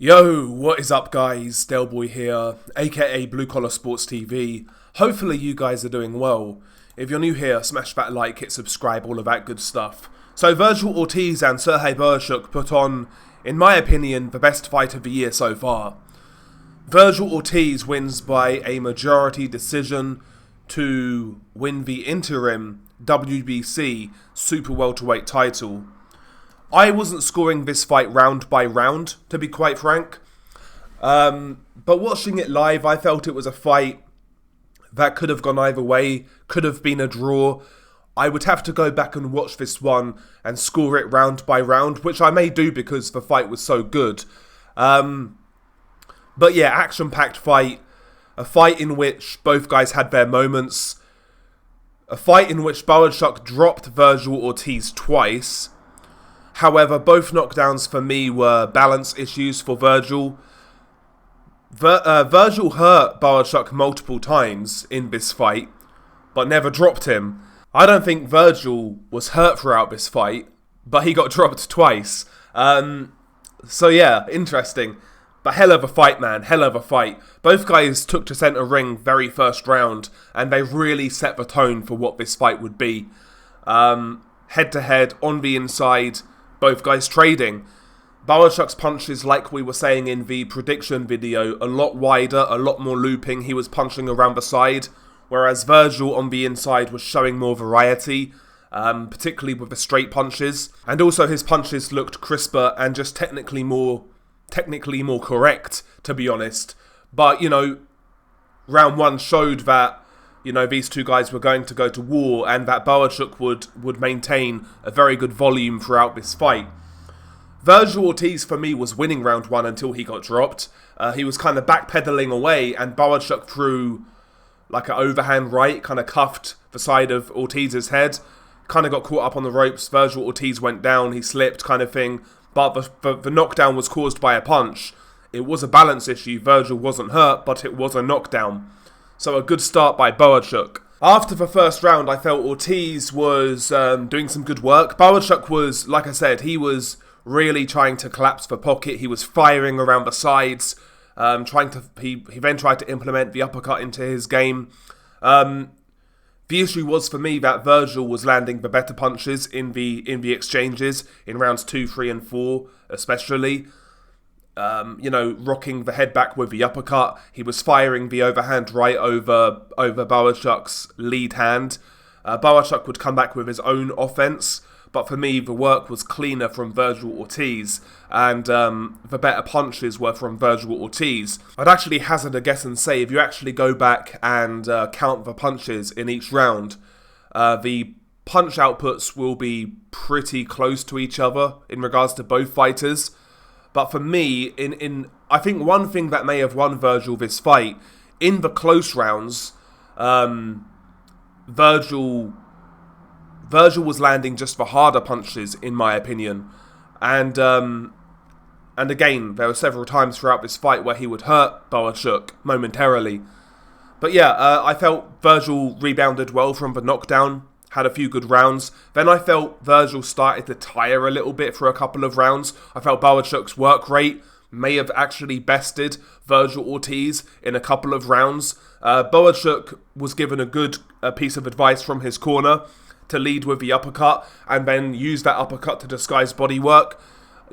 Yo, what is up guys? Delboy here, aka Blue Collar Sports TV. Hopefully you guys are doing well. If you're new here, smash that like, hit subscribe, all of that good stuff. So Vergil Ortiz and Serhii Bohachuk put on, in my opinion, the best fight of the year so far. Vergil Ortiz wins by a majority decision to win the interim WBC Super Welterweight title. I wasn't scoring this fight round by round, to be quite frank. But watching it live, I felt it was a fight that could have gone either way, could have been a draw. I would have to go back and watch this one and score it round by round, which I may do because the fight was so good. But yeah, action-packed fight. A fight in which both guys had their moments. A fight in which Bohachuk dropped Vergil Ortiz twice. However, both knockdowns for me were balance issues for Vergil. Vergil hurt Bohachuk multiple times in this fight, but never dropped him. I don't think Vergil was hurt throughout this fight, but he got dropped twice. So yeah, interesting. But hell of a fight, man. Hell of a fight. Both guys took to centre ring very first round, and they really set the tone for what this fight would be. Head to head, on the inside, both guys trading. Bohachuk's punches, like we were saying in the prediction video, a lot wider, a lot more looping. He was punching around the side, whereas Vergil on the inside was showing more variety, particularly with the straight punches. And also his punches looked crisper and just technically more correct, to be honest. But, you know, round one showed that, you know, these two guys were going to go to war and that Bohachuk would maintain a very good volume throughout this fight. Vergil Ortiz, for me, was winning round one until he got dropped. He was kind of backpedaling away and Bohachuk threw like an overhand right, kind of cuffed the side of Ortiz's head. Kind of got caught up on the ropes. Vergil Ortiz went down, he slipped kind of thing. But the knockdown was caused by a punch. It was a balance issue. Vergil wasn't hurt, but it was a knockdown. So a good start by Bohachuk. After the first round, I felt Ortiz was doing some good work. Bohachuk was, like I said, he was really trying to collapse the pocket. He was firing around the sides, he then tried to implement the uppercut into his game. The issue was for me that Vergil was landing the better punches in the exchanges in rounds 2, 3, and 4, especially. You know, rocking the head back with the uppercut. He was firing the overhand right over Bohachuk's lead hand. Bohachuk would come back with his own offense, but for me, the work was cleaner from Vergil Ortiz, and the better punches were from Vergil Ortiz. I'd actually hazard a guess and say, if you actually go back and count the punches in each round, the punch outputs will be pretty close to each other in regards to both fighters. But for me, I think one thing that may have won Vergil this fight, in the close rounds, Vergil was landing just the harder punches, in my opinion. And again, there were several times throughout this fight where he would hurt Bohachuk momentarily. But yeah, I felt Vergil rebounded well from the knockdown, had a few good rounds. Then I felt Vergil started to tire a little bit for a couple of rounds. I felt Bohachuk's work rate may have actually bested Vergil Ortiz in a couple of rounds. Bohachuk was given a good piece of advice from his corner to lead with the uppercut and then use that uppercut to disguise bodywork.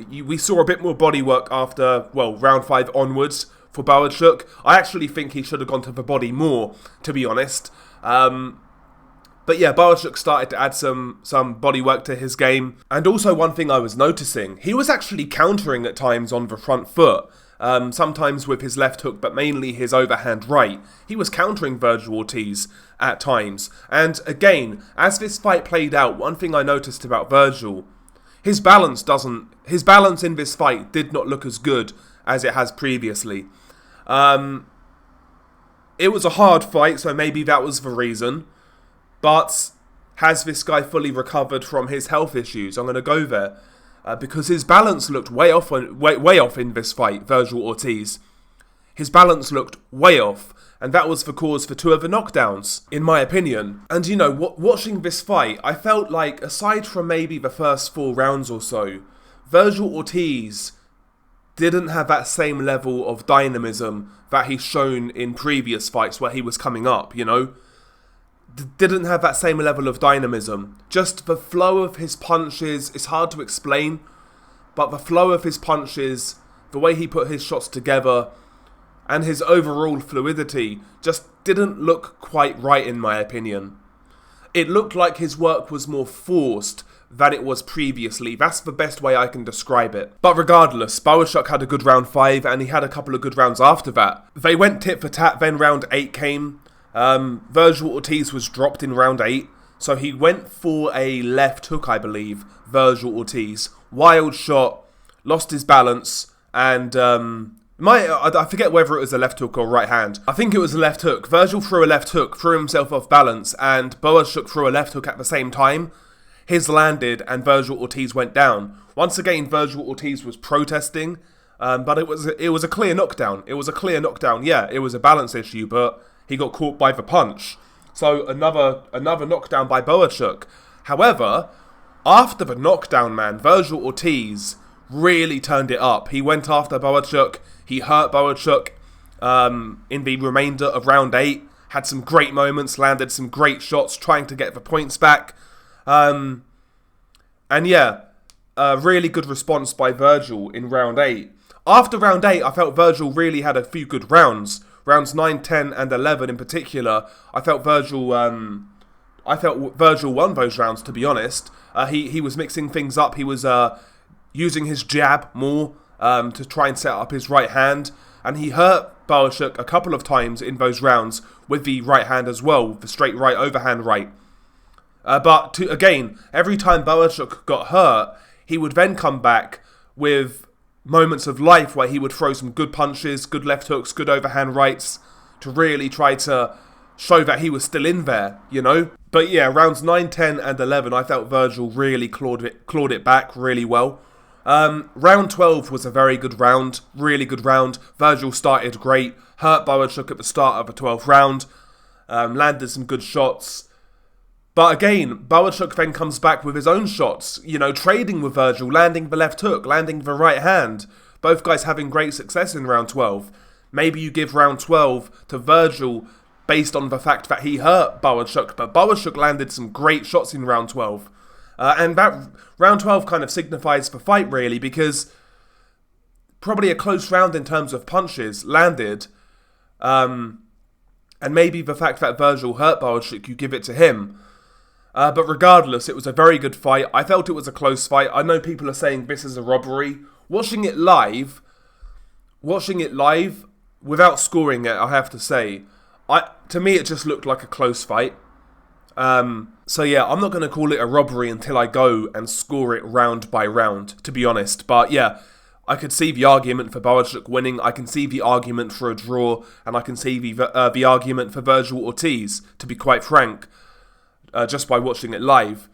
We saw a bit more bodywork after, well, round 5 onwards for Bohachuk. I actually think he should have gone to the body more, to be honest. But yeah, Bohachuk started to add some bodywork to his game. And also one thing I was noticing, he was actually countering at times on the front foot. Sometimes with his left hook, but mainly his overhand right. He was countering Vergil Ortiz at times. And again, as this fight played out, one thing I noticed about Vergil, his balance in this fight did not look as good as it has previously. It was a hard fight, so maybe that was the reason. But has this guy fully recovered from his health issues? I'm going to go there. Because his balance looked way off in this fight, Vergil Ortiz. His balance looked way off. And that was the cause for 2 of the knockdowns, in my opinion. And you know, watching this fight, I felt like, aside from maybe the first 4 rounds or so, Vergil Ortiz didn't have that same level of dynamism that he's shown in previous fights where he was coming up, you know? Didn't have that same level of dynamism. Just the flow of his punches, it's hard to explain, but the flow of his punches, the way he put his shots together, and his overall fluidity just didn't look quite right in my opinion. It looked like his work was more forced than it was previously. That's the best way I can describe it. But regardless, Bohachuk had a good round 5 and he had a couple of good rounds after that. They went tit for tat, then round 8 came. Vergil Ortiz was dropped in round 8. So he went for a left hook, I believe, Vergil Ortiz. Wild shot, lost his balance, and I forget whether it was a left hook or right hand. I think it was a left hook. Vergil threw a left hook, threw himself off balance, and Bohachuk threw a left hook at the same time. His landed, and Vergil Ortiz went down. Once again, Vergil Ortiz was protesting, but it was a clear knockdown. It was a clear knockdown. Yeah, it was a balance issue, but he got caught by the punch. So another knockdown by Bohachuk. However, after the knockdown, man, Vergil Ortiz really turned it up. He went after Bohachuk. He hurt Bohachuk in the remainder of round 8. Had some great moments, landed some great shots, trying to get the points back. And yeah, a really good response by Vergil in round 8. After round 8, I felt Vergil really had a few good rounds. Rounds 9, 10, and 11 in particular. I felt Vergil won those rounds, to be honest. He was mixing things up. He was using his jab more to try and set up his right hand. And he hurt Bohachuk a couple of times in those rounds with the right hand as well, the straight right, overhand right. But again, every time Bohachuk got hurt, he would then come back with moments of life where he would throw some good punches, good left hooks, good overhand rights to really try to show that he was still in there, you know? But yeah, rounds 9, 10, and 11, I felt Vergil really clawed it back really well. Round 12 was a very good round, really good round. Vergil started great, hurt Bohachuk at the start of the 12th round, landed some good shots. But again, Bohachuk then comes back with his own shots, you know, trading with Vergil, landing the left hook, landing the right hand. Both guys having great success in round 12. Maybe you give round 12 to Vergil based on the fact that he hurt Bohachuk, but Bohachuk landed some great shots in round 12. And that round 12 kind of signifies the fight, really, because probably a close round in terms of punches landed. And maybe the fact that Vergil hurt Bohachuk, you give it to him. But regardless, it was a very good fight. I felt it was a close fight. I know people are saying this is a robbery. Watching it live, without scoring it, I have to say, to me it just looked like a close fight. So yeah, I'm not going to call it a robbery until I go and score it round by round, to be honest. But yeah, I could see the argument for Bohachuk winning. I can see the argument for a draw, and I can see the argument for Vergil Ortiz, to be quite frank. Just by watching it live.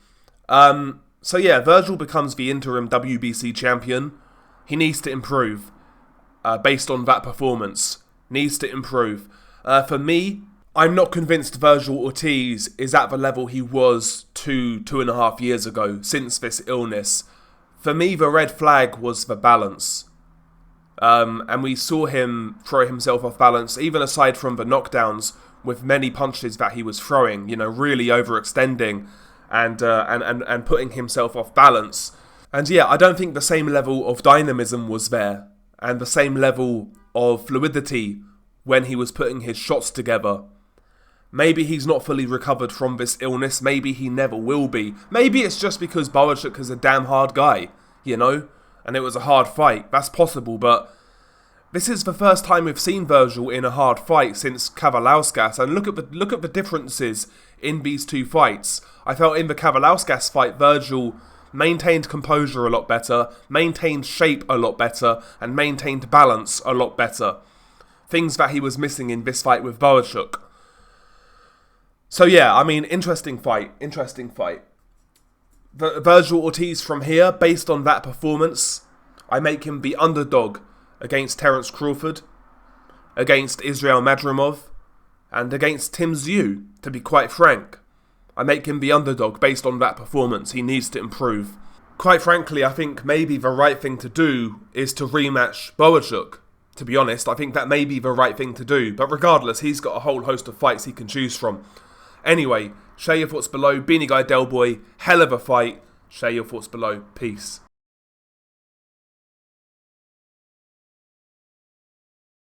So yeah, Vergil becomes the interim WBC champion. He needs to improve based on that performance. Needs to improve. For me, I'm not convinced Vergil Ortiz is at the level he was 2.5 years ago since this illness. For me, the red flag was the balance. And we saw him throw himself off balance, even aside from the knockdowns, with many punches that he was throwing, you know, really overextending and putting himself off balance. And yeah, I don't think the same level of dynamism was there, and the same level of fluidity when he was putting his shots together. Maybe he's not fully recovered from this illness, maybe he never will be. Maybe it's just because Bohachuk is a damn hard guy, you know, and it was a hard fight. That's possible, but this is the first time we've seen Vergil in a hard fight since Kavaliauskas, and look at the differences in these two fights. I felt in the Kavaliauskas fight, Vergil maintained composure a lot better, maintained shape a lot better, and maintained balance a lot better. Things that he was missing in this fight with Bohachuk. So yeah, I mean, interesting fight. Vergil Ortiz from here, based on that performance, I make him the underdog against Terence Crawford, against Israel Madrimov, and against Tim Tszyu, to be quite frank. I make him the underdog based on that performance. He needs to improve. Quite frankly, I think maybe the right thing to do is to rematch Bohachuk. To be honest, I think that may be the right thing to do. But regardless, he's got a whole host of fights he can choose from. Anyway, share your thoughts below. Beanie Guy Del Boy, hell of a fight. Share your thoughts below. Peace.